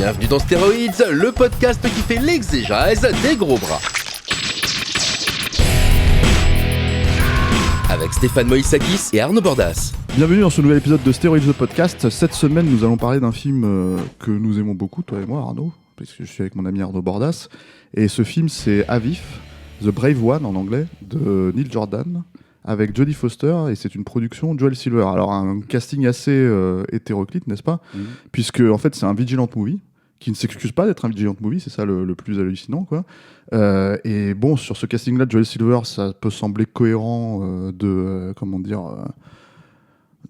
Bienvenue dans Stéroïdes, le podcast qui fait l'exégèse des gros bras. Avec Stéphane Moïsakis et Arnaud Bordas. Bienvenue dans ce nouvel épisode de Stéroïdes the Podcast. Cette semaine, nous allons parler d'un film que nous aimons beaucoup, toi et moi, Arnaud, parce que je suis avec mon ami Arnaud Bordas. Et ce film, c'est Avif, The Brave One en anglais, de Neil Jordan, avec Jodie Foster, et c'est une production Joel Silver. Alors, un casting assez hétéroclite, n'est-ce pas ? Puisque, en fait, c'est un vigilante movie, qui ne s'excuse pas d'être un vigilante movie, c'est ça le plus hallucinant, quoi. Et bon, sur ce casting-là de Joel Silver, ça peut sembler cohérent de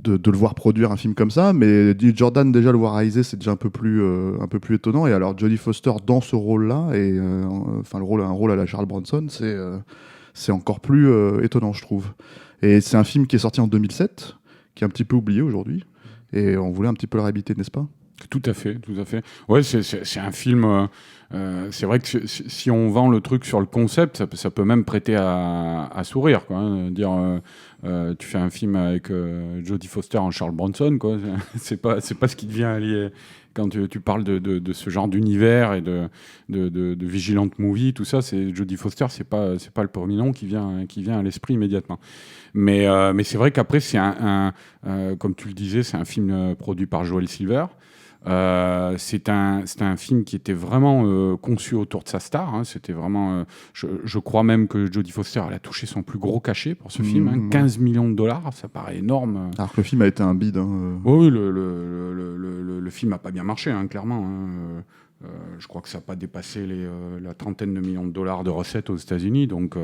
le voir produire un film comme ça, mais Jordan, déjà le voir réaliser, c'est déjà un peu plus étonnant. Et alors Jodie Foster dans ce rôle-là, et un rôle à la Charles Bronson, c'est encore plus étonnant, je trouve. Et c'est un film qui est sorti en 2007, qui est un petit peu oublié aujourd'hui, et on voulait un petit peu le réhabiliter, n'est-ce pas ? Tout à fait. Ouais, c'est un film. C'est vrai que si on vend le truc sur le concept, ça peut même prêter à sourire, quoi. Hein, dire, tu fais un film avec Jodie Foster en Charles Bronson, quoi. C'est pas ce qui te vient allié quand tu parles de ce genre d'univers et de vigilante movie, tout ça. C'est Jodie Foster, c'est pas le premier nom qui vient à l'esprit immédiatement. Mais c'est vrai qu'après c'est comme tu le disais, c'est un film produit par Joel Silver. C'est un film qui était vraiment conçu autour de sa star. Hein. C'était vraiment, je crois même que Jodie Foster elle a touché son plus gros cachet pour ce film, hein, 15 millions de dollars, ça paraît énorme. Alors que le film a été un bide. Hein. Oui, le film n'a pas bien marché, hein, clairement. Hein. Je crois que ça n'a pas dépassé la trentaine de millions de dollars de recettes aux États-Unis. Donc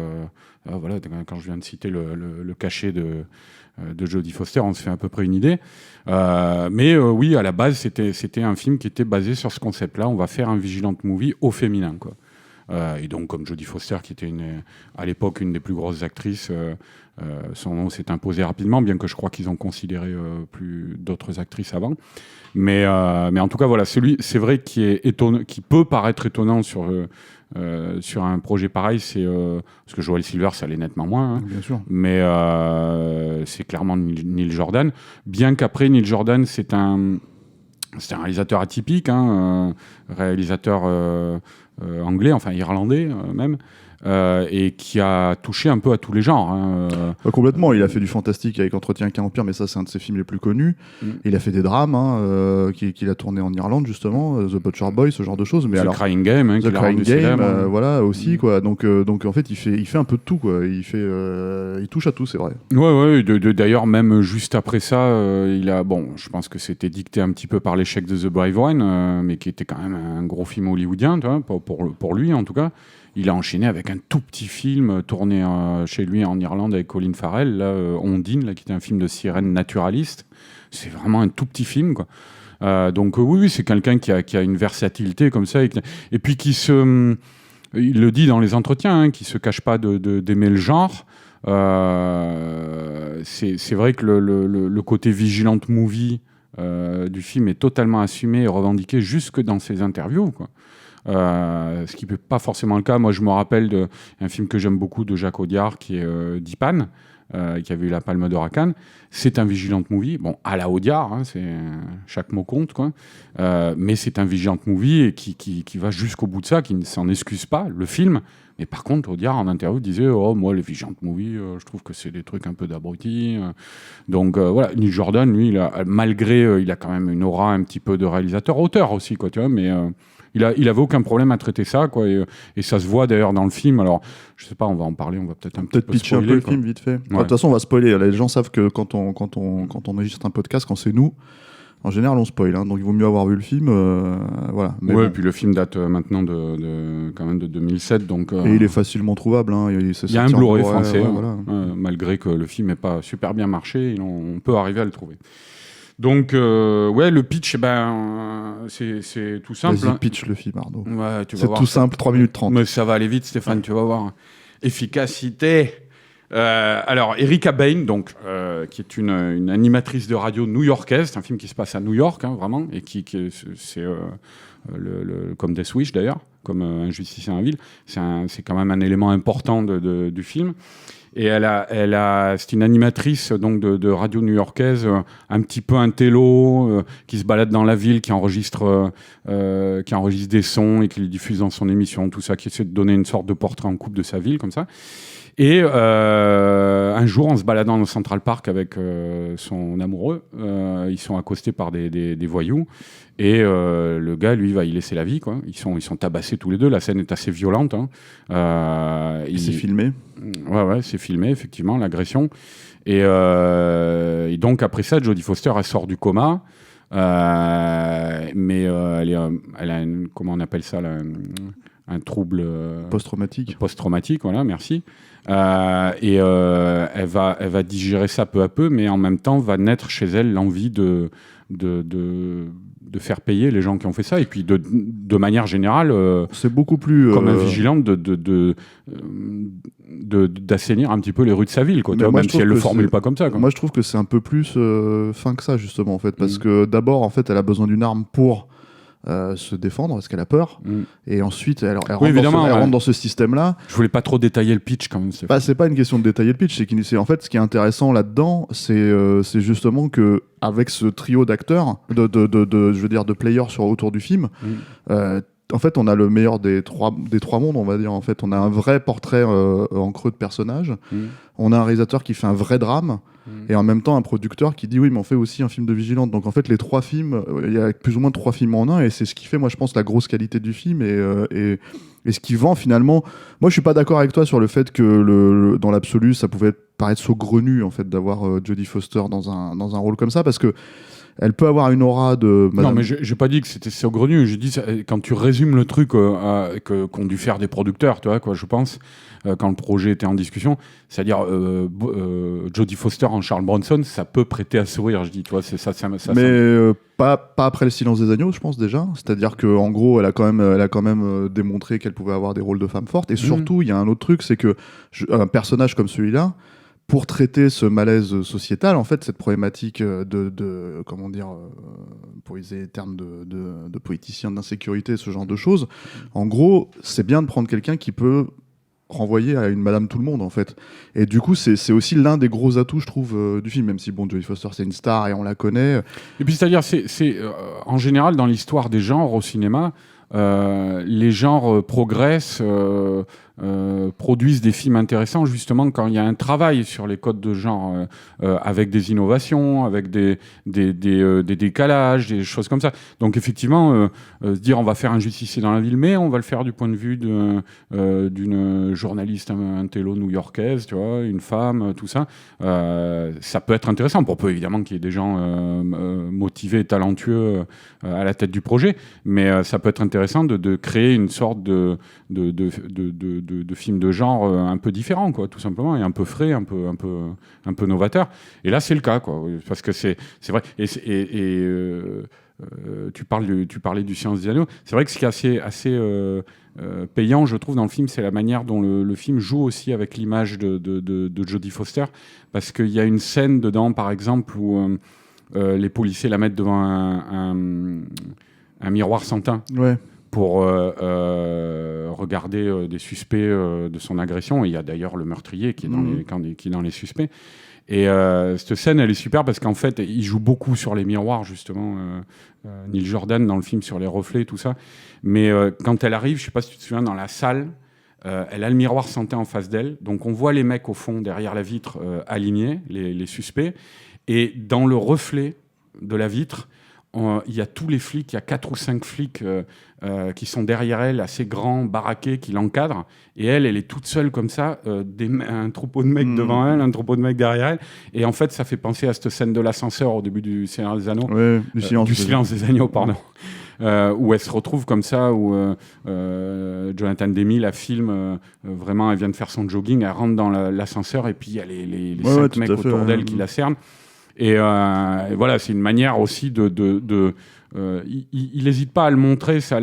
voilà, quand je viens de citer le cachet de Jodie Foster, on se fait à peu près une idée. Mais oui, à la base, c'était un film qui était basé sur ce concept-là. On va faire un vigilante movie au féminin, quoi. Et donc, comme Jodie Foster, qui était à l'époque une des plus grosses actrices, son nom s'est imposé rapidement, bien que je crois qu'ils ont considéré plus d'autres actrices avant. Mais en tout cas, voilà, c'est vrai qui peut paraître étonnant sur un projet pareil, c'est parce que Joel Silver, ça l'est nettement moins, hein, bien sûr. Mais c'est clairement Neil Jordan. Bien qu'après, Neil Jordan, c'est un réalisateur atypique, hein, réalisateur anglais, enfin irlandais même. Et qui a touché un peu à tous les genres. Hein. Complètement, il a fait du fantastique avec Entretien avec un vampire, mais ça c'est un de ses films les plus connus. Il a fait des drames, hein, qu'il a tourné en Irlande justement, The Butcher Boy, ce genre de choses. Mais The Crying Game, hein, The Crying Game, célèbre, voilà aussi quoi. Donc en fait il fait un peu de tout quoi. Il touche à tout, c'est vrai. Ouais. D'ailleurs même juste après ça, je pense que c'était dicté un petit peu par l'échec de The Brave One, mais qui était quand même un gros film hollywoodien, tu vois, pour lui en tout cas. Il a enchaîné avec un tout petit film tourné chez lui en Irlande avec Colin Farrell, là, Ondine, là, qui était un film de sirène naturaliste. C'est vraiment un tout petit film, quoi. Donc oui, c'est quelqu'un qui a une versatilité comme ça, et puis il le dit dans les entretiens, hein, qui se cache pas d'aimer le genre. C'est vrai que le côté vigilante movie du film est totalement assumé et revendiqué jusque dans ses interviews, quoi. Ce qui n'est pas forcément le cas. Moi, je me rappelle d'un film que j'aime beaucoup de Jacques Audiard, qui est Dipan, qui avait eu la Palme d'Or à Cannes. C'est un vigilante movie. Bon, à la Audiard, hein, chaque mot compte, quoi. Mais c'est un vigilante movie et qui va jusqu'au bout de ça, qui ne s'en excuse pas, le film. Mais par contre, Audiard, en interview, disait « Oh, moi, les vigilante movies, je trouve que c'est des trucs un peu d'abrutis. » Donc, voilà. Neil Jordan, lui, il a quand même une aura un petit peu de réalisateur-auteur aussi, quoi, tu vois, mais... Il avait aucun problème à traiter ça, quoi, et ça se voit d'ailleurs dans le film. Alors, je sais pas, on va en parler, on va peut-être pitcher un peu le film vite fait. De toute façon, on va spoiler. Les gens savent que quand on enregistre un podcast, quand c'est nous, en général, on spoil. Hein, donc, il vaut mieux avoir vu le film, voilà. Mais ouais, bon. Puis le film date maintenant quand même de 2007, donc. Et il est facilement trouvable. Hein, il y a un Blu-ray français, voilà. Malgré que le film n'ait pas super bien marché, on peut arriver à le trouver. Donc, le pitch, c'est tout simple. Vas-y, pitch le film, Arnaud. Ouais, c'est tout simple, 3 minutes 30. Mais ça va aller vite, Stéphane, tu vas voir. Efficacité, Alors, Erika Bain, donc, qui est une animatrice de radio new-yorkaise. C'est un film qui se passe à New York, hein, vraiment, et c'est comme Death Wish d'ailleurs, comme Un justicier en ville. C'est quand même un élément important du film. Et c'est une animatrice donc de radio new-yorkaise, un petit peu intello, qui se balade dans la ville, qui enregistre des sons et qui les diffuse dans son émission, tout ça, qui essaie de donner une sorte de portrait en coupe de sa ville, comme ça. Et un jour, en se baladant dans Central Park avec son amoureux, ils sont accostés par des voyous. Et le gars, lui, va y laisser la vie, quoi. Ils sont tabassés tous les deux. La scène est assez violente. Hein. C'est filmé. Ouais, c'est filmé, effectivement, l'agression. Et donc, après ça, Jodie Foster, elle sort du coma. Mais elle a comment on appelle ça là, un trouble post-traumatique, voilà, merci. Et elle va digérer ça peu à peu, mais en même temps va naître chez elle l'envie de faire payer les gens qui ont fait ça, et puis de manière générale, c'est beaucoup plus comme un vigilant d'assainir un petit peu les rues de sa ville, quoi, même si elle le formule pas comme ça, quoi. Moi je trouve que c'est un peu plus fin que ça, justement, en fait, parce que d'abord, en fait, elle a besoin d'une arme pour se défendre parce qu'elle a peur, et ensuite elle rentre dans ce système-là. Je voulais pas trop détailler le pitch quand même. C'est pas une question de détailler le pitch, c'est en fait, ce qui est intéressant là-dedans, c'est justement que avec ce trio d'acteurs, je veux dire de players autour du film, en fait, on a le meilleur des trois mondes, on va dire. En fait, on a un vrai portrait en creux de personnage. On a un réalisateur qui fait un vrai drame, et en même temps un producteur qui dit oui, mais on fait aussi un film de vigilante. Donc en fait, les trois films, il y a plus ou moins 3 films en un, et c'est ce qui fait, moi, je pense, la grosse qualité du film et ce qui vend finalement. Moi, je suis pas d'accord avec toi sur le fait que dans l'absolu, ça pouvait paraître saugrenu, en fait, d'avoir Jodie Foster dans un rôle comme ça, parce que elle peut avoir une aura de... Non, mais j'ai pas dit que c'était saugrenu. J'ai dit, quand tu résumes le truc qu'ont dû faire des producteurs, tu vois, quoi, je pense, quand le projet était en discussion, c'est-à-dire Jodie Foster en Charles Bronson, ça peut prêter à sourire, je dis, tu vois, c'est ça. Mais pas après Le Silence des agneaux, je pense, déjà. C'est-à-dire qu'en gros, elle a quand même démontré qu'elle pouvait avoir des rôles de femme forte. Et surtout, il y a un autre truc, c'est que un personnage comme celui-là, pour traiter ce malaise sociétal, en fait, cette problématique comment dire, pour utiliser les termes de politicien d'insécurité, ce genre de choses, en gros, c'est bien de prendre quelqu'un qui peut renvoyer à une Madame Tout-le-Monde, en fait. Et du coup, c'est aussi l'un des gros atouts, je trouve, du film, même si, bon, Jodie Foster, c'est une star et on la connaît. Et puis, c'est-à-dire, en général, dans l'histoire des genres au cinéma, les genres progressent, produisent des films intéressants justement quand il y a un travail sur les codes de genre, avec des innovations, avec des décalages, des choses comme ça. Donc effectivement, se dire on va faire Un justicier dans la ville, mais on va le faire du point de vue d'une journaliste intello new-yorkaise, tu vois, une femme, tout ça, ça peut être intéressant, pour peu évidemment qu'il y ait des gens motivés et talentueux à la tête du projet, mais ça peut être intéressant de créer une sorte de film de genre un peu différent, quoi, tout simplement, et un peu frais, un peu novateur. Et là, c'est le cas, quoi, parce que c'est vrai. Tu parlais du Silence des agneaux. C'est vrai que ce qui est assez payant, je trouve, dans le film, c'est la manière dont le film joue aussi avec l'image de Jodie Foster, parce qu'il y a une scène dedans, par exemple, où les policiers la mettent devant un miroir sans teint. Ouais. Pour regarder des suspects de son agression. Et il y a d'ailleurs le meurtrier qui est dans les suspects. Et cette scène, elle est super parce qu'en fait, il joue beaucoup sur les miroirs, justement. Neil Jordan, dans le film, sur les reflets, tout ça. Mais quand elle arrive, je ne sais pas si tu te souviens, dans la salle, elle a le miroir sans teint en face d'elle. Donc on voit les mecs au fond, derrière la vitre, alignés, les suspects. Et dans le reflet de la vitre, il y a tous les flics, il y a 4 ou 5 flics qui sont derrière elle, assez grands, baraqués, qui l'encadrent. Et elle est toute seule comme ça, un troupeau de mecs devant elle, un troupeau de mecs derrière elle. Et en fait, ça fait penser à cette scène de l'ascenseur au début du Seigneur des Anneaux. Ouais, du Silence des Agneaux, pardon. Où elle se retrouve comme ça, où Jonathan Demme la filme, vraiment, elle vient de faire son jogging, elle rentre dans l'ascenseur, et puis il y a les 5 mecs autour d'elle qui la cernent. Et voilà, c'est une manière aussi de il n'hésite pas à le montrer, ça,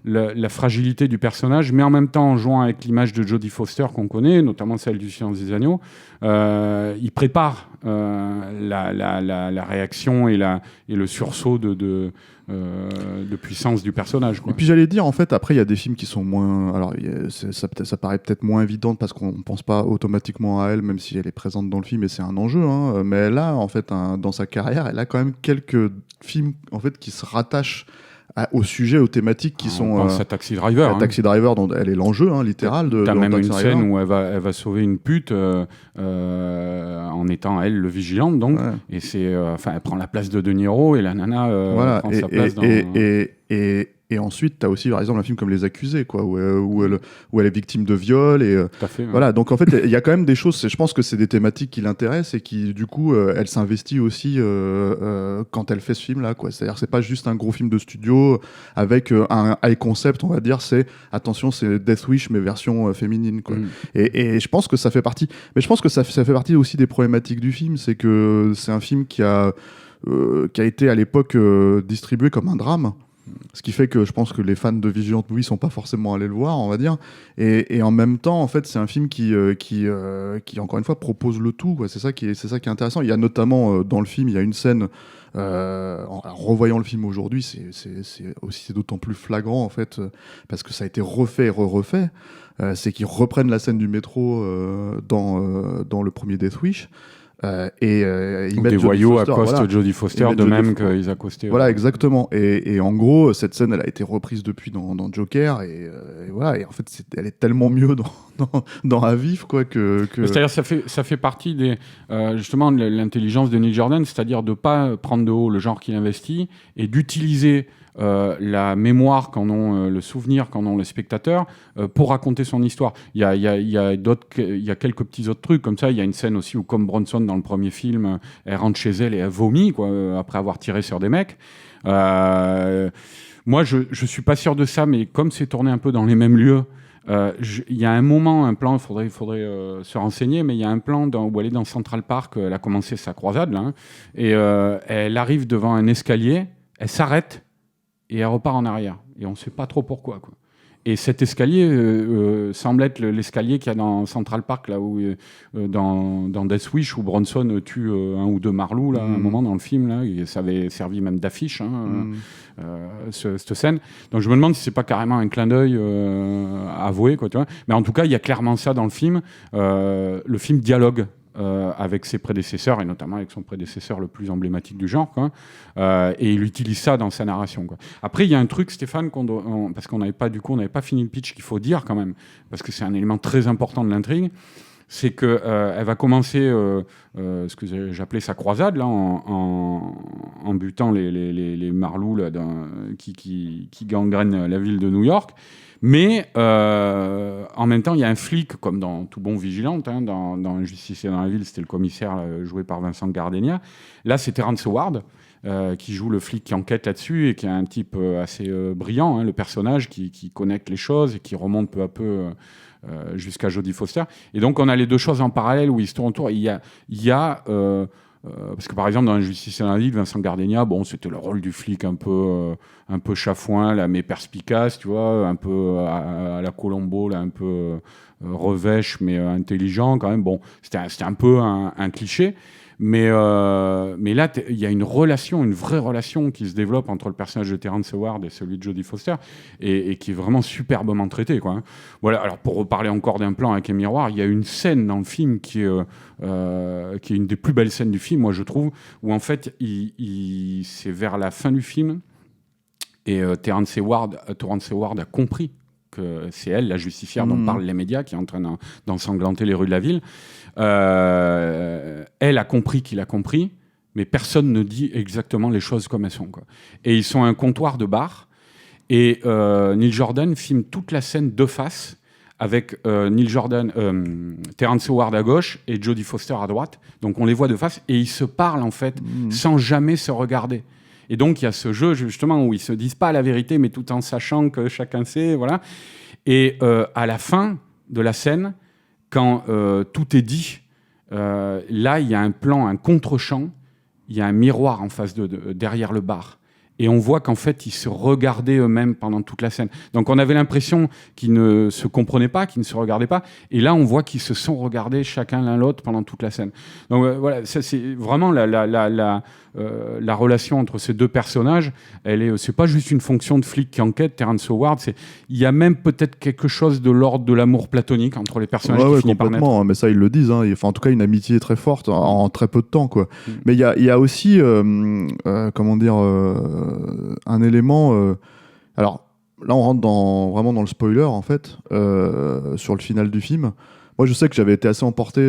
la fragilité du personnage, mais en même temps, en jouant avec l'image de Jodie Foster qu'on connaît, notamment celle du Silence des Agneaux, il prépare la réaction et le sursaut de puissance du personnage, quoi. Et puis j'allais dire, en fait, après, il y a des films qui sont moins... Alors, ça paraît peut-être moins évident parce qu'on ne pense pas automatiquement à elle, même si elle est présente dans le film et c'est un enjeu. Hein. Mais là, en fait, dans sa carrière, elle a quand même quelques films en fait, qui se rattachent au sujet, aux thématiques qui sont... On pense à Taxi Driver. Taxi Driver, dont elle est l'enjeu, hein, littéral. T'as même une Taxi scène Driver. où elle va sauver une pute en étant, elle, le vigilante, donc. Ouais. Et elle prend la place de De Niro et la nana voilà. prend sa place dans... Et ensuite, tu as aussi, par exemple, un film comme Les Accusés, quoi, où elle est victime de viol. Et, tout à fait. Ouais. Voilà, donc en fait, il y a quand même des choses, je pense que c'est des thématiques qui l'intéressent et qui, du coup, elle s'investit aussi quand elle fait ce film-là, quoi. C'est-à-dire que c'est pas juste un gros film de studio avec un high concept, on va dire, attention, c'est Death Wish, mais version féminine, quoi. Et je pense que ça fait partie, mais je pense que ça fait partie aussi des problématiques du film, c'est que c'est un film qui a été à l'époque distribué comme un drame. Ce qui fait que je pense que les fans de Vigilant Movie sont pas forcément allés le voir, on va dire. Et en même temps, en fait, c'est un film qui encore une fois, propose le tout, quoi. C'est ça qui est intéressant. Il y a notamment, dans le film, il y a une scène, en revoyant le film aujourd'hui, c'est d'autant plus flagrant, en fait, parce que ça a été refait et refait. C'est qu'ils reprennent la scène du métro dans le premier Death Wish. Ils mettent des voyous accostent voilà. Jodie Foster de même qu'ils accostaient. Voilà, exactement. Et en gros, cette scène, elle a été reprise depuis dans Joker. Et voilà. Et en fait, elle est tellement mieux dans À Vif, quoi, que... C'est-à-dire, ça fait partie justement de l'intelligence de Neil Jordan, c'est-à-dire de ne pas prendre de haut le genre qu'il investit et d'utiliser la mémoire le souvenir qu'en ont les spectateurs pour raconter son histoire. Il y a quelques petits autres trucs comme ça. Il y a une scène aussi où, comme Bronson dans le premier film, elle rentre chez elle et elle vomit, quoi, après avoir tiré sur des mecs. Moi, je suis pas sûr de ça, mais comme c'est tourné un peu dans les mêmes lieux, il y a un plan, il faudrait se renseigner, mais il y a un plan où elle est dans Central Park, elle a commencé sa croisade, là, hein, et elle arrive devant un escalier, elle s'arrête, et elle repart en arrière. Et on ne sait pas trop pourquoi, quoi. Et cet escalier semble être l'escalier qu'il y a dans Central Park, là, où, dans Death Wish, où Bronson tue un ou deux marlous, là, à un moment dans le film. Là, et ça avait servi même d'affiche, hein, cette scène. Donc je me demande si c'est pas carrément un clin d'œil avoué, quoi, tu vois. Mais en tout cas, il y a clairement ça dans le film. Le film dialogue avec ses prédécesseurs, et notamment avec son prédécesseur le plus emblématique du genre, quoi. Et il utilise ça dans sa narration, quoi. Après, il y a un truc, Stéphane, parce qu'on n'avait pas fini le pitch, qu'il faut dire quand même, parce que c'est un élément très important de l'intrigue, c'est qu'elle va commencer ce que j'appelais sa croisade, là, en butant les marlous là, qui gangrènent la ville de New York. Mais en même temps, il y a un flic, comme dans tout bon vigilante, hein, dans Justicier dans la ville, c'était le commissaire joué par Vincent Gardenia. Là, c'est Terrence Howard qui joue le flic qui enquête là-dessus et qui est un type assez brillant, hein, le personnage qui connecte les choses et qui remonte peu à peu jusqu'à Jodie Foster. Et donc, on a les deux choses en parallèle où ils se tournent autour. Il y a parce que par exemple dans Injustice dans la ville, Vincent Gardenia, bon, c'était le rôle du flic un peu chafouin là, mais perspicace, tu vois, un peu à la Colombo là, un peu revêche mais intelligent quand même. Bon, c'était un peu un cliché. Mais là, il y a une vraie relation qui se développe entre le personnage de Terrence Howard et celui de Jodie Foster, et qui est vraiment superbement traité, quoi, hein. Voilà. Alors, pour reparler encore d'un plan avec un miroir, il y a une scène dans le film qui est une des plus belles scènes du film, moi, je trouve, où en fait, c'est vers la fin du film, et Terrence Howard a compris que c'est elle, la justicière dont parlent les médias, qui est en train d'ensanglanter les rues de la ville. Elle a compris qu'il a compris, mais personne ne dit exactement les choses comme elles sont, quoi. Et ils sont à un comptoir de bar, et Neil Jordan filme toute la scène de face, avec Terrence Howard à gauche et Jodie Foster à droite. Donc on les voit de face, et ils se parlent en fait, sans jamais se regarder. Et donc, il y a ce jeu, justement, où ils ne se disent pas la vérité, mais tout en sachant que chacun sait, voilà. Et à la fin de la scène, quand tout est dit, là, il y a un plan, un contre-champ, il y a un miroir en face derrière le bar. Et on voit qu'en fait, ils se regardaient eux-mêmes pendant toute la scène. Donc on avait l'impression qu'ils ne se comprenaient pas, qu'ils ne se regardaient pas. Et là, on voit qu'ils se sont regardés chacun l'un l'autre pendant toute la scène. Donc voilà, ça, c'est vraiment la relation entre ces deux personnages. C'est pas juste une fonction de flic qui enquête, Terrence Howard. Il y a même peut-être quelque chose de l'ordre de l'amour platonique entre les personnages qui finit par naître. Complètement, mais ça ils le disent. Enfin, en tout cas, une amitié très forte en très peu de temps, quoi. Mais il y a aussi, comment dire, un élément. Alors là, on rentre vraiment dans le spoiler en fait sur le final du film. Moi, je sais que j'avais été assez emporté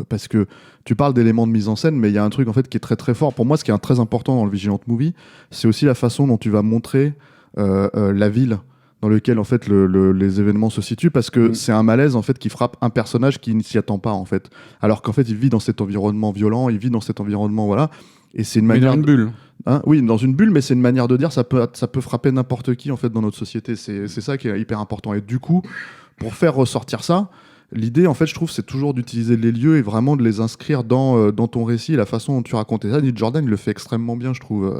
parce que tu parles d'éléments de mise en scène, mais il y a un truc en fait qui est très très fort. Pour moi, ce qui est très important dans le Vigilant Movie, c'est aussi la façon dont tu vas montrer la ville dans laquelle en fait les événements se situent, parce que c'est un malaise en fait qui frappe un personnage qui ne s'y attend pas en fait. Alors qu'en fait, il vit dans cet environnement violent, il vit dans cet environnement voilà. Et c'est une manière dans une bulle. Oui, dans une bulle, mais c'est une manière de dire ça peut frapper n'importe qui en fait dans notre société. C'est ça qui est hyper important. Et du coup, pour faire ressortir ça, l'idée, en fait, je trouve, c'est toujours d'utiliser les lieux et vraiment de les inscrire dans ton récit et la façon dont tu racontais ça. Neil Jordan, il le fait extrêmement bien, je trouve,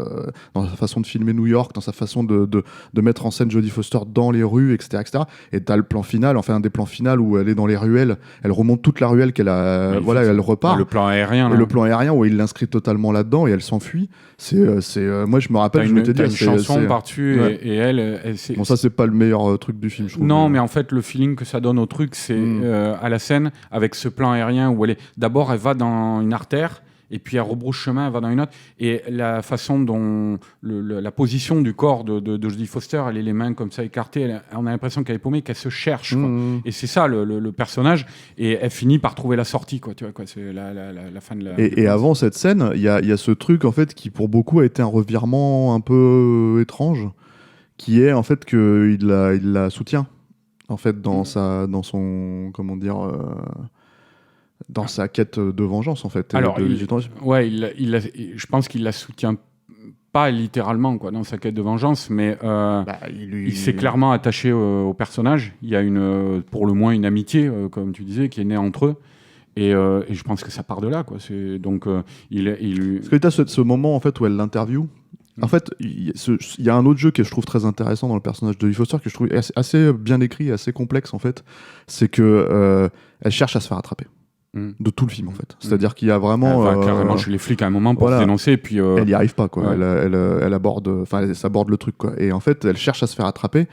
dans sa façon de filmer New York, dans sa façon de mettre en scène Jodie Foster dans les rues, etc., etc. Et t'as le plan final, enfin un des plans finaux où elle est dans les ruelles, elle remonte toute la ruelle qu'elle a, voilà, elle repart. Le plan aérien. Et le plan aérien où il l'inscrit totalement là-dedans et elle s'enfuit. Moi, je me rappelle, je m'étais dit, une chanson par-dessus ouais. et elle bon, ça, c'est pas le meilleur truc du film, je trouve. Non, mais en fait, le feeling que ça donne au truc, c'est à la scène, avec ce plan aérien où d'abord, elle va dans une artère, et puis elle rebrousse chemin, elle va dans une autre. Et la façon dont la position du corps de Jodie Foster, elle est les mains comme ça écartées, on a l'impression qu'elle est paumée, qu'elle se cherche. Quoi. Et c'est ça le personnage. Et elle finit par trouver la sortie. Quoi, tu vois, quoi, c'est la fin de la. Et avant cette scène, il y a ce truc en fait qui pour beaucoup a été un revirement un peu étrange, qui est en fait qu'il la soutient en fait dans son comment dire. Dans sa quête de vengeance, en fait. Alors, je pense qu'il la soutient pas littéralement quoi, dans sa quête de vengeance, mais il s'est clairement attaché au personnage. Il y a pour le moins une amitié, comme tu disais, qui est née entre eux. Et je pense que ça part de là. Quoi. Donc, Est-ce que tu as ce moment en fait, où elle l'interview ? En fait, il y a un autre jeu que je trouve très intéressant dans le personnage de Jodie Foster, que je trouve assez bien écrit et assez complexe, en fait. C'est que elle cherche à se faire attraper. De tout le film en fait. C'est-à-dire qu'il y a vraiment... Elle va carrément chez les flics à un moment pour se dénoncer. Puis, elle n'y arrive pas, quoi. Ouais. Elle aborde le truc, quoi. Et en fait, elle cherche à se faire attraper.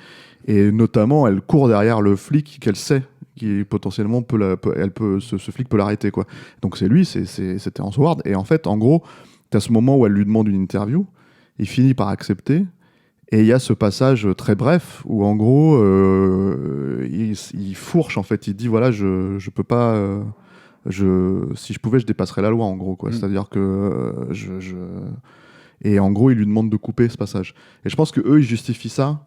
Et notamment, elle court derrière le flic qu'elle sait qui potentiellement ce flic peut l'arrêter, quoi. Donc c'est lui, c'est Terrence Howard. Et en fait, en gros, tu as ce moment où elle lui demande une interview. Il finit par accepter. Et il y a ce passage très bref où en gros, il fourche en fait. Il dit voilà, je peux pas... si je pouvais, je dépasserais la loi, en gros, quoi. C'est-à-dire que Et en gros, il lui demande de couper ce passage. Et je pense que eux, ils justifient ça,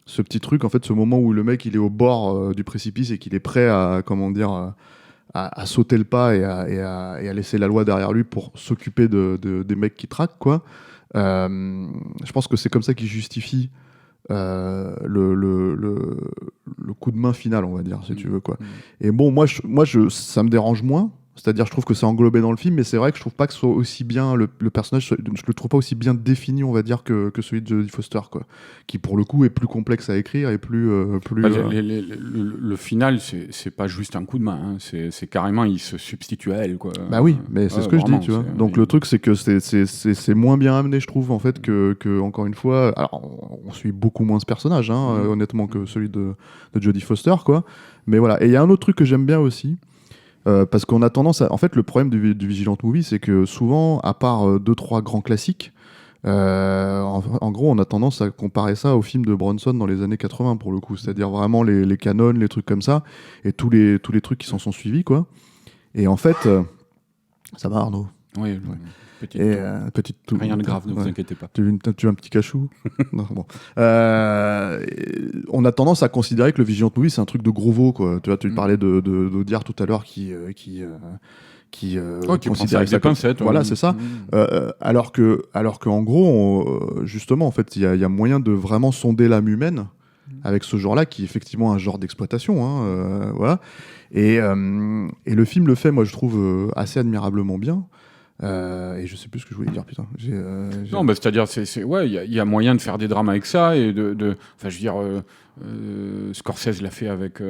ce petit truc, en fait, ce moment où le mec, il est au bord du précipice et qu'il est prêt à, comment dire, à sauter le pas et à laisser la loi derrière lui pour s'occuper des mecs qui traquent, quoi. Je pense que c'est comme ça qu'ils justifient le coup de main final, on va dire, si tu veux, quoi. Et bon, moi, ça me dérange moins. C'est-à-dire, je trouve que c'est englobé dans le film, mais c'est vrai que je trouve pas que ce soit aussi bien le personnage, je le trouve pas aussi bien défini, on va dire, que celui de Jodie Foster, quoi, qui pour le coup est plus complexe à écrire et plus. Le final, c'est pas juste un coup de main, hein. C'est carrément il se substitue à elle, quoi. Bah oui, mais c'est ce que je dis, tu vois. Donc le truc, c'est que c'est moins bien amené, je trouve, en fait, que encore une fois, alors on suit beaucoup moins ce personnage, hein, honnêtement, que celui de Jodie Foster, quoi. Mais voilà. Et il y a un autre truc que j'aime bien aussi. Parce qu'on a tendance à... En fait, le problème du Vigilant Movie, c'est que souvent, à part 2-3 grands classiques, en gros, on a tendance à comparer ça au film de Bronson dans les années 80, pour le coup. C'est-à-dire vraiment les canons, les trucs comme ça, et tous les trucs qui s'en sont suivis, quoi. Et en fait... ça va, Arnaud ? Oui, ouais. Petite toux. Rien de grave, ne vous inquiétez pas. Tu as un petit cachou. Non, bon. On a tendance à considérer que le Vigilant Movie, c'est un truc de gros veau, quoi. Tu vois, tu parlais d'Audiard tout à l'heure qui considère ça comme pincettes. Voilà, c'est ça. Alors que en gros, justement, en fait, il y a moyen de vraiment sonder l'âme humaine avec ce genre-là, qui est effectivement un genre d'exploitation, hein, voilà. Et le film le fait, moi, je trouve, assez admirablement bien. Et je sais plus ce que je voulais dire, putain. Non, bah, c'est-à-dire, ouais, il y a moyen de faire des drames avec ça et enfin, je veux dire, Scorsese l'a fait avec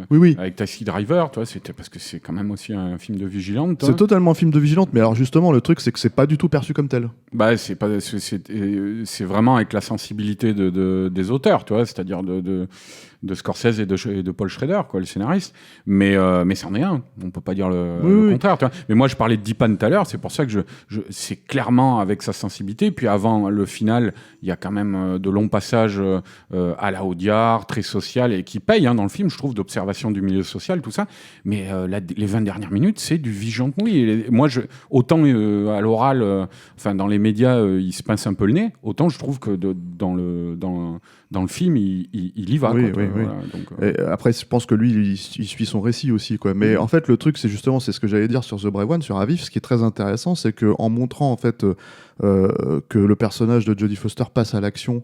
Oui. avec Taxi Driver, tu vois, c'était parce que c'est quand même aussi un film de vigilante. C'est totalement un film de vigilante, mais alors justement, le truc, c'est que c'est pas du tout perçu comme tel. Bah, c'est vraiment avec la sensibilité des auteurs, tu vois, c'est-à-dire de Scorsese et de Paul Schrader, quoi, le scénariste. Mais c'en est un. On peut pas dire le contraire, tu vois. Mais moi, je parlais de Deepan tout à l'heure, c'est pour ça que c'est clairement avec sa sensibilité. Puis avant le final, il y a quand même de longs passages à la Audiard, très social, et qui paye dans le film, je trouve, d'observation du milieu social, tout ça. Mais les 20 dernières minutes, c'est du vigilante movie. Moi, autant à l'oral, enfin, dans les médias, il se pince un peu le nez, autant je trouve que dans le film, il y va. Oui, quoi, oui. voilà, donc, Et après, je pense que lui, il suit son récit aussi, quoi. Mais en fait, le truc, c'est justement, c'est ce que j'allais dire sur The Brave One, sur Avif. Ce qui est très intéressant, c'est que en montrant en fait que le personnage de Jodie Foster passe à l'action,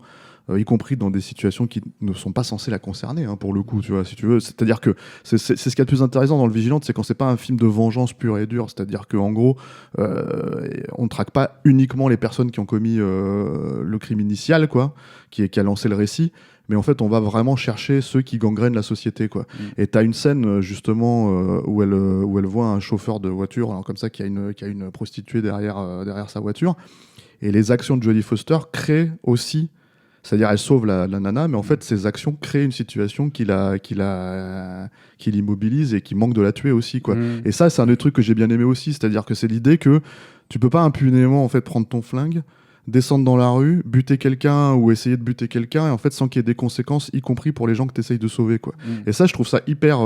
y compris dans des situations qui ne sont pas censées la concerner, pour le coup, tu vois, si tu veux. C'est-à-dire que c'est ce qu'il y a de plus intéressant dans le Vigilante, c'est quand c'est pas un film de vengeance pure et dure. C'est-à-dire qu'en gros, on ne traque pas uniquement les personnes qui ont commis le crime initial, quoi, qui a lancé le récit. Mais en fait, on va vraiment chercher ceux qui gangrènent la société, quoi. Et t'as une scène, justement, où elle voit un chauffeur de voiture, alors comme ça, qui a une prostituée derrière sa voiture. Et les actions de Jodie Foster créent aussi, c'est-à-dire elle sauve la nana, mais en fait, ces actions créent une situation qui l'immobilise et qui manque de la tuer aussi, quoi. Et ça, c'est un des trucs que j'ai bien aimé aussi, c'est-à-dire que c'est l'idée que tu peux pas impunément, en fait, prendre ton flingue, descendre dans la rue, buter quelqu'un ou essayer de buter quelqu'un, et en fait sans qu'il y ait des conséquences, y compris pour les gens que tu essayes de sauver, quoi. Et ça, je trouve ça hyper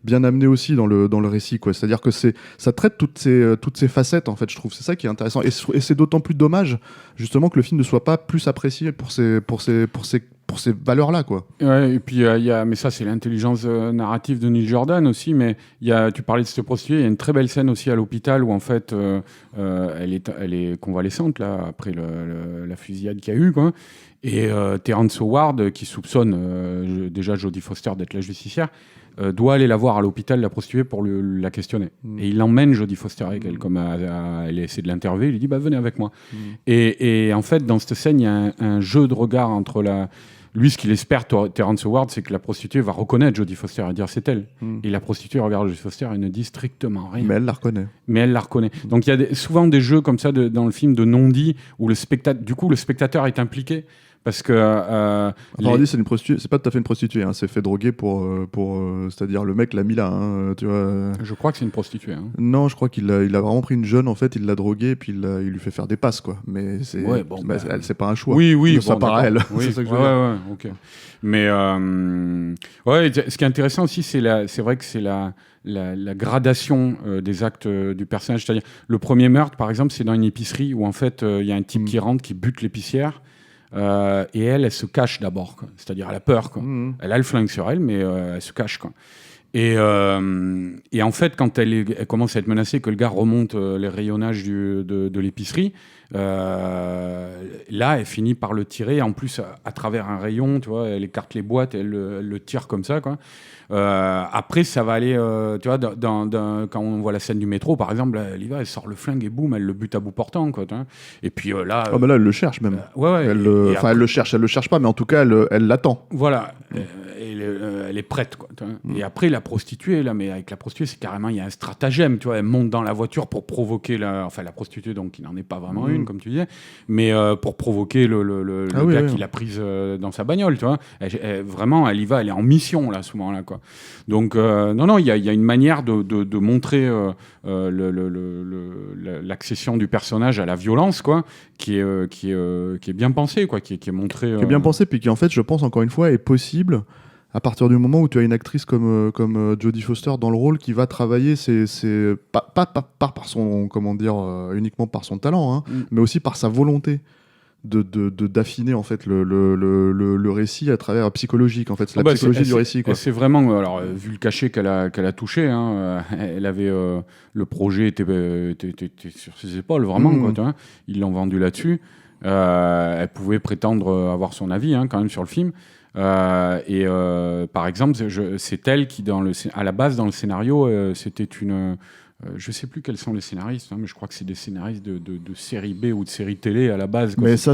bien amené aussi dans le récit, quoi. C'est-à-dire que ça traite toutes ces facettes, en fait, je trouve. C'est ça qui est intéressant. Et c'est d'autant plus dommage, justement, que le film ne soit pas plus apprécié pour ces valeurs-là, quoi. Ouais, et puis mais ça c'est l'intelligence narrative de Neil Jordan aussi, mais tu parlais de cette prostituée, il y a une très belle scène aussi à l'hôpital où en fait elle est convalescente là après la fusillade qu'il y a eu, quoi. Et Terrence Howard, qui soupçonne déjà Jodie Foster d'être la justicière, doit aller la voir à l'hôpital, la prostituée, pour la questionner. Et il emmène Jodie Foster avec elle, comme elle essaie de l'interviewer, il lui dit bah, venez avec moi. Et en fait, dans cette scène, il y a un jeu de regard entre lui, ce qu'il espère, Terrence Howard, c'est que la prostituée va reconnaître Jodie Foster et dire c'est elle. Et la prostituée regarde Jodie Foster et ne dit strictement rien. Mais elle la reconnaît. Donc il y a souvent des jeux comme ça dans le film de non-dit où le spectateur est impliqué. Parce que. C'est une prostituée, c'est pas tout à fait une prostituée, c'est fait droguer pour c'est-à-dire le mec l'a mis là, tu vois. Je crois que c'est une prostituée. Non, je crois qu'il a vraiment pris une jeune, en fait, il l'a droguée et puis il lui fait faire des passes, quoi. Mais c'est c'est pas un choix. Oui, ça part à elle. Oui, c'est ça que je veux dire. Ouais, ok. Mais ce qui est intéressant aussi, c'est vrai que c'est la gradation des actes du personnage. C'est-à-dire, le premier meurtre, par exemple, c'est dans une épicerie où en fait il y a un type qui rentre, qui bute l'épicière. Et elle se cache d'abord, quoi. C'est-à-dire elle a peur, quoi. Elle a le flingue sur elle, mais elle se cache, quoi. Et en fait, quand elle commence à être menacée, que le gars remonte les rayonnages de l'épicerie, là, elle finit par le tirer, en plus à travers un rayon, tu vois, elle écarte les boîtes, elle le tire comme ça, quoi. Après, ça va aller, tu vois, quand on voit la scène du métro, par exemple, elle y va, elle sort le flingue et boum, elle le bute à bout portant, quoi. Et puis là... là, elle le cherche même. Elle le cherche pas, mais en tout cas, elle l'attend. Voilà. Elle est prête, quoi. Et après, la prostituée, là, mais avec la prostituée, c'est carrément, il y a un stratagème, tu vois, elle monte dans la voiture pour provoquer la prostituée, donc qui n'en est pas vraiment une, comme tu disais, mais pour provoquer le gars qui l'a prise dans sa bagnole, tu vois. Vraiment, elle y va, elle est en mission, là, à ce moment-là, quoi. Donc, non, il y a une manière de montrer l'accession du personnage à la violence, quoi, qui est bien pensée, quoi, qui est montrée... Qui est bien pensée, puis qui, en fait, je pense, encore une fois, est possible à partir du moment où tu as une actrice comme Jodie Foster dans le rôle qui va travailler, pas par son, comment dire, uniquement par son talent, mais aussi par sa volonté d'affiner, en fait, le récit à travers psychologique, en fait, c'est la psychologie du récit, quoi. C'est vraiment, alors, vu le cachet qu'elle a touché, elle avait le projet était sur ses épaules, vraiment, quoi, tu vois, ils l'ont vendu là-dessus. Elle pouvait prétendre avoir son avis, quand même, sur le film. Par exemple, c'est elle qui, à la base, dans le scénario, c'était je sais plus quels sont les scénaristes, hein, mais je crois que c'est des scénaristes de série B ou de série télé à la base, quoi. Mais ça,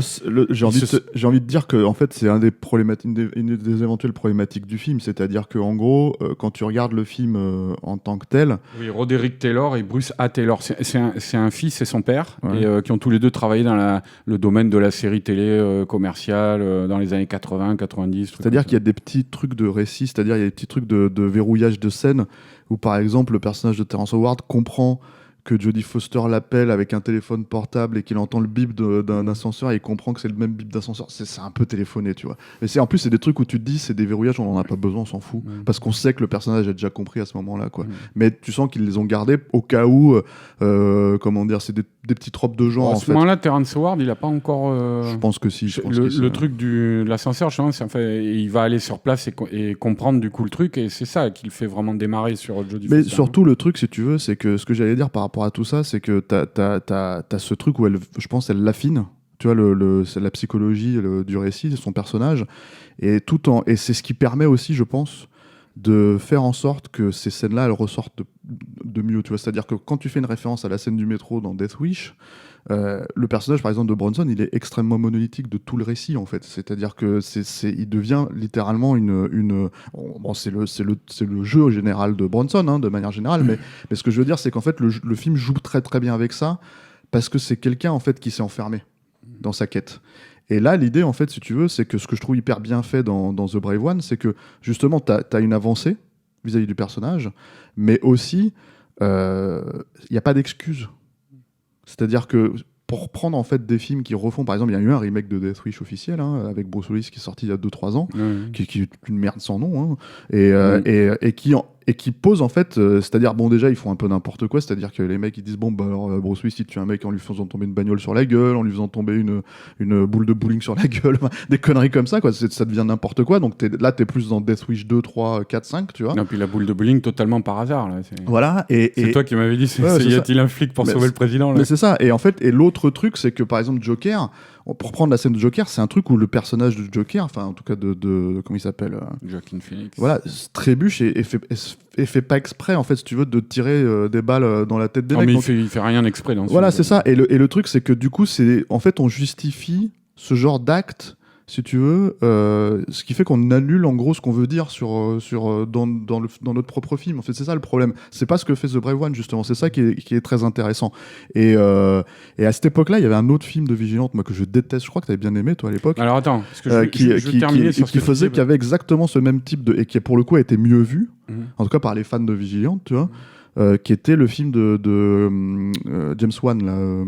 j'ai envie de dire que en fait, c'est une des éventuelles problématiques du film, c'est-à-dire que en gros, quand tu regardes le film en tant que tel, Oui, Roderick Taylor et Bruce A. Taylor, c'est un fils et son père, Ouais. et, qui ont tous les deux travaillé dans le domaine de la série télé commerciale dans les années 80, 90. c'est-à-dire qu'il y a des petits trucs de récit, c'est-à-dire il y a des petits trucs de verrouillage de scène où par exemple le personnage de Terrence Howard comprend que Jodie Foster l'appelle avec un téléphone portable et qu'il entend le bip d'un ascenseur et il comprend que c'est le même bip d'ascenseur. C'est un peu téléphoné, tu vois. Mais en plus, c'est des trucs où tu te dis, c'est des verrouillages, on n'en a pas besoin, on s'en fout. Parce qu'on sait que le personnage a déjà compris à ce moment-là, quoi. Mais tu sens qu'ils les ont gardés au cas où, comment dire, c'est des petits tropes de genre, à en ce fait. moment-là, Terrence Howard, il n'a pas encore... Je pense que si. Le truc de l'ascenseur, il va aller sur place et comprendre du coup le truc, et c'est ça qui le fait vraiment démarrer sur Jodie Mais Foster. surtout, le truc, si tu veux, c'est que ce que j'allais dire par rapport à tout ça, c'est que t'as ce truc où je pense, elle l'affine. Tu vois, c'est la psychologie du récit, de son personnage. Et c'est ce qui permet aussi, je pense, de faire en sorte que ces scènes-là, elles ressortent de mieux. Tu vois, c'est-à-dire que quand tu fais une référence à la scène du métro dans Death Wish, le personnage, par exemple, de Bronson, il est extrêmement monolithique de tout le récit, en fait. C'est-à-dire que il devient littéralement bon, c'est le jeu général de Bronson, hein, de manière générale, mais ce que je veux dire, c'est qu'en fait, le film joue très très bien avec ça, parce que c'est quelqu'un, en fait, qui s'est enfermé dans sa quête. Et là, l'idée, en fait, si tu veux, c'est que ce que je trouve hyper bien fait dans The Brave One, c'est que, justement, t'as une avancée vis-à-vis du personnage, mais aussi, il n'y a pas d'excuse. C'est-à-dire que pour prendre en fait des films qui refont, par exemple, il y a eu un remake de Death Wish officiel, hein, avec Bruce Willis qui est sorti il y a 2-3 ans, qui est une merde sans nom, hein, et qui pose en fait, c'est-à-dire, bon, déjà ils font un peu n'importe quoi, c'est-à-dire que les mecs ils disent, bon, bah alors Bruce Willis il tue un mec en lui faisant tomber une bagnole sur la gueule, en lui faisant tomber une boule de bowling sur la gueule, des conneries comme ça, quoi, ça devient n'importe quoi, donc t'es plus dans Death Wish 2, 3, 4, 5, tu vois. Non, puis la boule de bowling totalement par hasard, là. Voilà, c'est toi qui m'avais dit, ouais, y a-t-il un flic pour sauver le président, là? Mais c'est ça, et en fait, et l'autre truc, c'est que par exemple Joker, pour prendre la scène de Joker, c'est un truc où le personnage de Joker, enfin en tout cas de comment il s'appelle, Joaquin Phoenix, voilà, trébuche et fait pas exprès, en fait, si tu veux, de tirer des balles dans la tête des mecs. Mais donc... il fait rien exprès dans ce Voilà, film. c'est ça, et le truc, c'est que du coup, en fait, on justifie ce genre d'acte, si tu veux, ce qui fait qu'on annule en gros ce qu'on veut dire dans notre propre film. En fait, c'est ça le problème. C'est pas ce que fait The Brave One, justement. C'est ça qui est très intéressant. Et à cette époque-là, il y avait un autre film de Vigilante, moi, que je déteste. Je crois que tu avais bien aimé, toi, à l'époque. Alors attends, parce que je vais terminer sur ce qui faisait qu'il y avait exactement ce même type et qui, pour le coup, a été mieux vu, en tout cas par les fans de Vigilante, tu vois. Qui était le film de James Wan, là.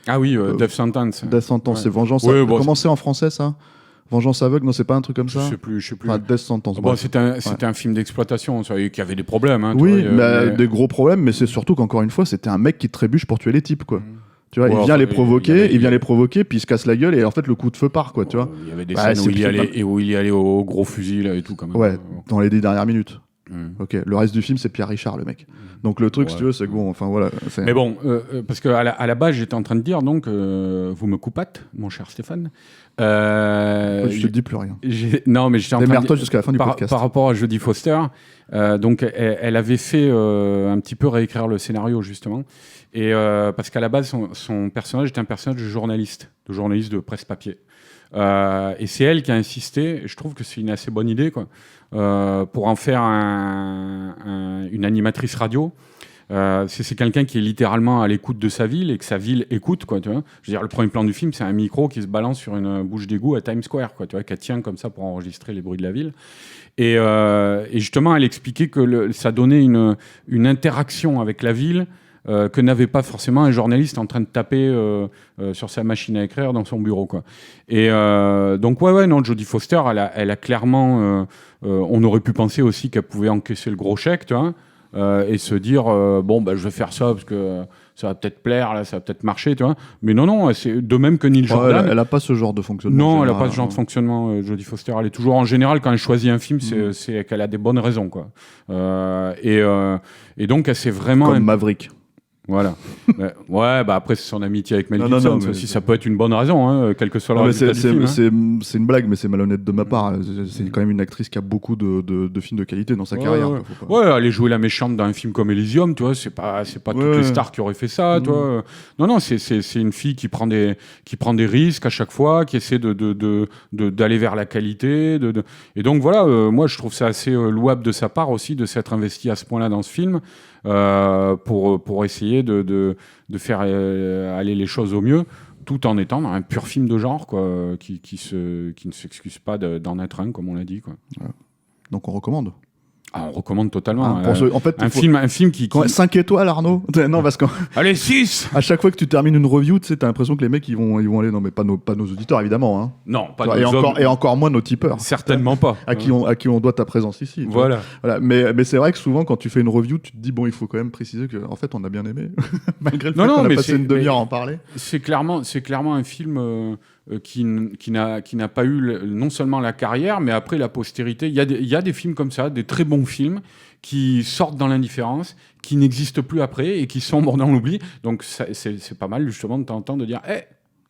Ah oui, Death Sentence. Death Sentence, Ouais. c'est Vengeance. Ouais, bon, comment c'est en français, ça? Vengeance aveugle, non, c'est pas un truc comme ça? Je sais plus. Enfin, Death Sentence. Bon, c'était un film d'exploitation, qui avait des problèmes. Hein, oui, des gros problèmes, mais c'est surtout qu'encore une fois, c'était un mec qui trébuche pour tuer les types, quoi. Tu vois, il vient les provoquer, puis il se casse la gueule, et en fait, le coup de feu part, quoi, tu vois. Il y avait des scènes où il y allait au gros fusil, là, et tout, quand même. Ouais, dans les 10 dernières minutes. Ok, le reste du film, c'est Pierre Richard, le mec. Donc le truc, si tu veux, c'est que bon, enfin voilà. Mais bon, parce qu'à la base, j'étais en train de dire, donc, vous me coupâtes, mon cher Stéphane. Je te dis plus rien. Non, mais j'étais en train de démerde-toi jusqu'à la fin du podcast. Par rapport à Jodie Foster, donc elle avait fait un petit peu réécrire le scénario, justement. Et parce qu'à la base, son personnage était un personnage de journaliste de presse papier. Et c'est elle qui a insisté, et je trouve que c'est une assez bonne idée, quoi, pour en faire une animatrice radio. C'est quelqu'un qui est littéralement à l'écoute de sa ville et que sa ville écoute, quoi, tu vois. Je veux dire, le premier plan du film, c'est un micro qui se balance sur une bouche d'égout à Times Square, quoi, tu vois, qu'elle tient comme ça pour enregistrer les bruits de la ville. Et justement, elle expliquait que ça donnait une interaction avec la ville que n'avait pas forcément un journaliste en train de taper sur sa machine à écrire dans son bureau, quoi. Et donc non, Jodie Foster, elle a clairement, on aurait pu penser aussi qu'elle pouvait encaisser le gros chèque, tu vois, et se dire bon, bah, je vais faire ça parce que ça va peut-être plaire, là, ça va peut-être marcher, tu vois. Mais non, c'est de même que Neil Jordan. Elle a pas ce genre de fonctionnement. Non, elle a pas ce genre de fonctionnement, Jodie Foster. Elle est toujours, en général, quand elle choisit un film, c'est qu'elle a des bonnes raisons, quoi. Et donc, elle s'est vraiment... Comme Maverick. Voilà. Ouais, bah après, c'est son amitié avec Mel Non, Gibson. non, Ça mais aussi, ça peut être une bonne raison, hein, quel que soit le Non, mais résultat du film. Hein. c'est une blague, mais c'est malhonnête de ma part. C'est quand même une actrice qui a beaucoup de films de qualité dans sa carrière. Ouais. Quoi, faut pas- Ouais, aller jouer la méchante dans un film comme Elysium, tu vois, c'est pas toutes les stars qui auraient fait ça, tu vois. Non, c'est une fille qui prend des risques à chaque fois, qui essaie d'aller vers la qualité. Et donc voilà, moi je trouve ça assez louable de sa part aussi de s'être investi à ce point-là dans ce film pour essayer de faire aller les choses au mieux, tout en étant dans un pur film de genre, quoi, qui ne s'excuse pas d'en être un, comme on l'a dit, quoi. Voilà. Donc on recommande. Ah, on recommande totalement. En fait, un film qui... 5 étoiles, Arnaud. Non, parce qu'à Allez, 6 chaque fois que tu termines une review, tu sais, t'as l'impression que les mecs ils vont aller. Non, mais pas nos auditeurs, évidemment. Hein. Non, pas et, nos encore, hommes. et encore moins nos tipeurs. Certainement pas. À qui on doit ta présence ici. Voilà. Voilà. Mais c'est vrai que souvent, quand tu fais une review, tu te dis, bon, il faut quand même préciser qu'en fait, on a bien aimé. Malgré le fait qu'on a passé une demi-heure à en parler. C'est clairement un film qui n'a pas eu non seulement la carrière, mais après la postérité. Il y a des films comme ça, des très bons films, qui sortent dans l'indifférence, qui n'existent plus après et qui sombrent dans l'oubli. Donc c'est pas mal justement de temps en temps de dire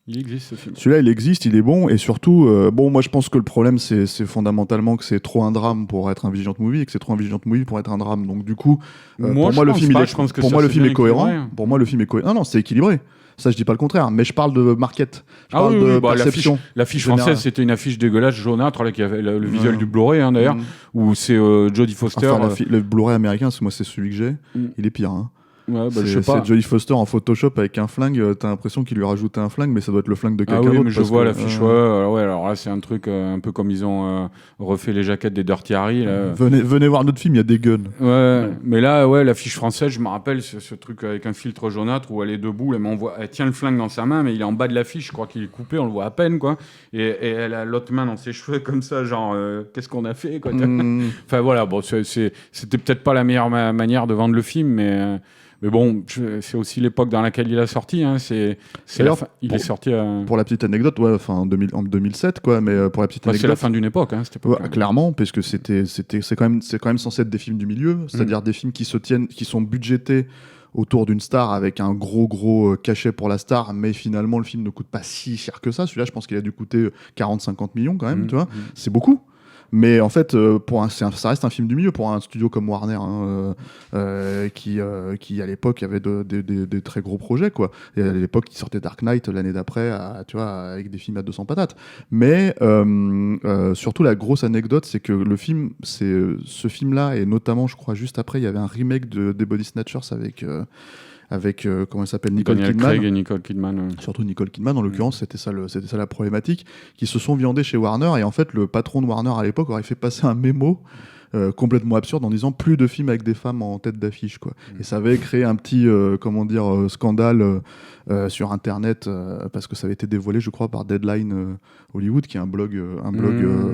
il existe ce film. Celui-là, il existe, il est bon, et surtout, moi je pense que le problème, c'est fondamentalement que c'est trop un drame pour être un Vigilant Movie, et que c'est trop un Vigilant Movie pour être un drame. Donc du coup, pour moi, le film est cohérent. Pour moi, le film est cohérent. Non, c'est équilibré. Ça, je dis pas le contraire, mais je parle de market. Je parle de perception. L'affiche française, c'était une affiche dégueulasse, jaunâtre, là, qui avait le visuel du Blu-ray, hein, d'ailleurs, où c'est Jodie Foster. Enfin, le Blu-ray américain, moi, c'est celui que j'ai. Il est pire. Hein. Ouais, je sais pas. C'est Jodie Foster en Photoshop avec un flingue. T'as l'impression qu'il lui a rajouté un flingue, mais ça doit être le flingue de quelqu'un d'autre. Mais je vois l'affiche. Alors là, c'est un truc un peu comme ils ont refait les jaquettes des Dirty Harry. Là. Venez voir notre film, il y a des guns. Ouais. Mais là, l'affiche française, je me rappelle ce truc avec un filtre jaunâtre où elle est debout, elle tient le flingue dans sa main, mais il est en bas de l'affiche. Je crois qu'il est coupé, on le voit à peine, quoi. Et elle a l'autre main dans ses cheveux comme ça, genre qu'est-ce qu'on a fait, quoi. Enfin voilà, bon, c'était peut-être pas la meilleure manière de vendre le film, mais bon, c'est aussi l'époque dans laquelle il a sorti. Hein. Il est sorti. Pour la petite anecdote, en 2007, quoi. Mais pour la petite anecdote, c'est la fin d'une époque, hein, cette époque. Clairement, parce que c'est quand même censé être des films du milieu, c'est-à-dire des films qui sont budgétés autour d'une star avec un gros cachet pour la star, mais finalement le film ne coûte pas si cher que ça. Celui-là, je pense qu'il a dû coûter 40-50 millions quand même, tu vois. C'est beaucoup. Mais en fait, ça reste un film du milieu pour un studio comme Warner, qui à l'époque avait des très gros projets, quoi. Et à l'époque, il sortait Dark Knight l'année d'après, tu vois, avec des films à 200 patates. Mais surtout, la grosse anecdote, c'est que ce film-là, et notamment, je crois, juste après, il y avait un remake des Body Snatchers avec comment elle s'appelle, Nicole Daniel Kidman. Craig et Nicole Kidman. Surtout Nicole Kidman, en l'occurrence, c'était ça la problématique, qui se sont viandés chez Warner, et en fait le patron de Warner à l'époque aurait fait passer un mémo complètement absurde en disant plus de films avec des femmes en tête d'affiche, quoi. Et ça avait créé un petit scandale sur internet, parce que ça avait été dévoilé, je crois, par Deadline Hollywood, qui est un blog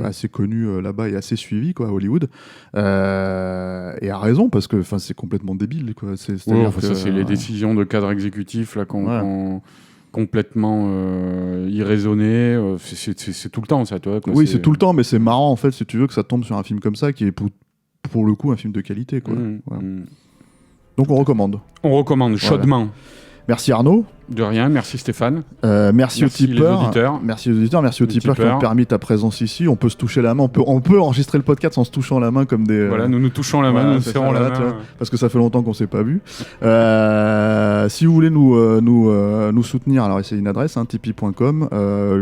assez connu là-bas et assez suivi, quoi, à Hollywood, et a raison, parce que c'est complètement débile, quoi. Ça c'est les décisions de cadre exécutif là complètement irraisonné. C'est tout le temps, ça, toi. Oui, c'est tout le temps, mais c'est marrant, en fait, si tu veux, que ça tombe sur un film comme ça, qui est pour le coup un film de qualité, quoi. Voilà. Donc on recommande. On recommande chaudement. Merci Arnaud. De rien, merci Stéphane. Merci aux tipeurs. Merci aux auditeurs, merci aux tipeurs qui ont permis ta présence ici. On peut se toucher la main, on peut enregistrer le podcast en se touchant la main comme des... Voilà, nous touchons la main, nous serrons la main. Parce que ça fait longtemps qu'on s'est pas vu. Si vous voulez nous soutenir, alors c'est une adresse, tipeee.com.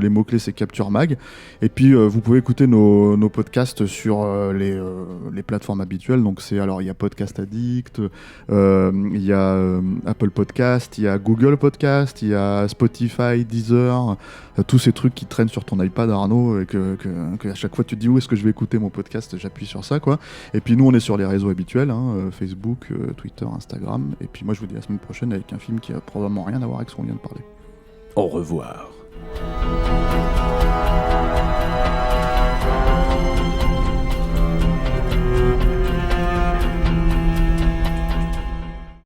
Les mots-clés, c'est Capture Mag. Et puis, vous pouvez écouter nos podcasts sur les plateformes habituelles. Donc, il y a Podcast Addict, il y a Apple Podcast, il y a Google Podcast, il y a Spotify, Deezer, tous ces trucs qui traînent sur ton iPad, Arnaud, et que à chaque fois tu te dis où est-ce que je vais écouter mon podcast, j'appuie sur ça, quoi. Et puis nous on est sur les réseaux habituels, Facebook, Twitter, Instagram, et puis moi je vous dis à la semaine prochaine avec un film qui a probablement rien à voir avec ce qu'on vient de parler. Au revoir.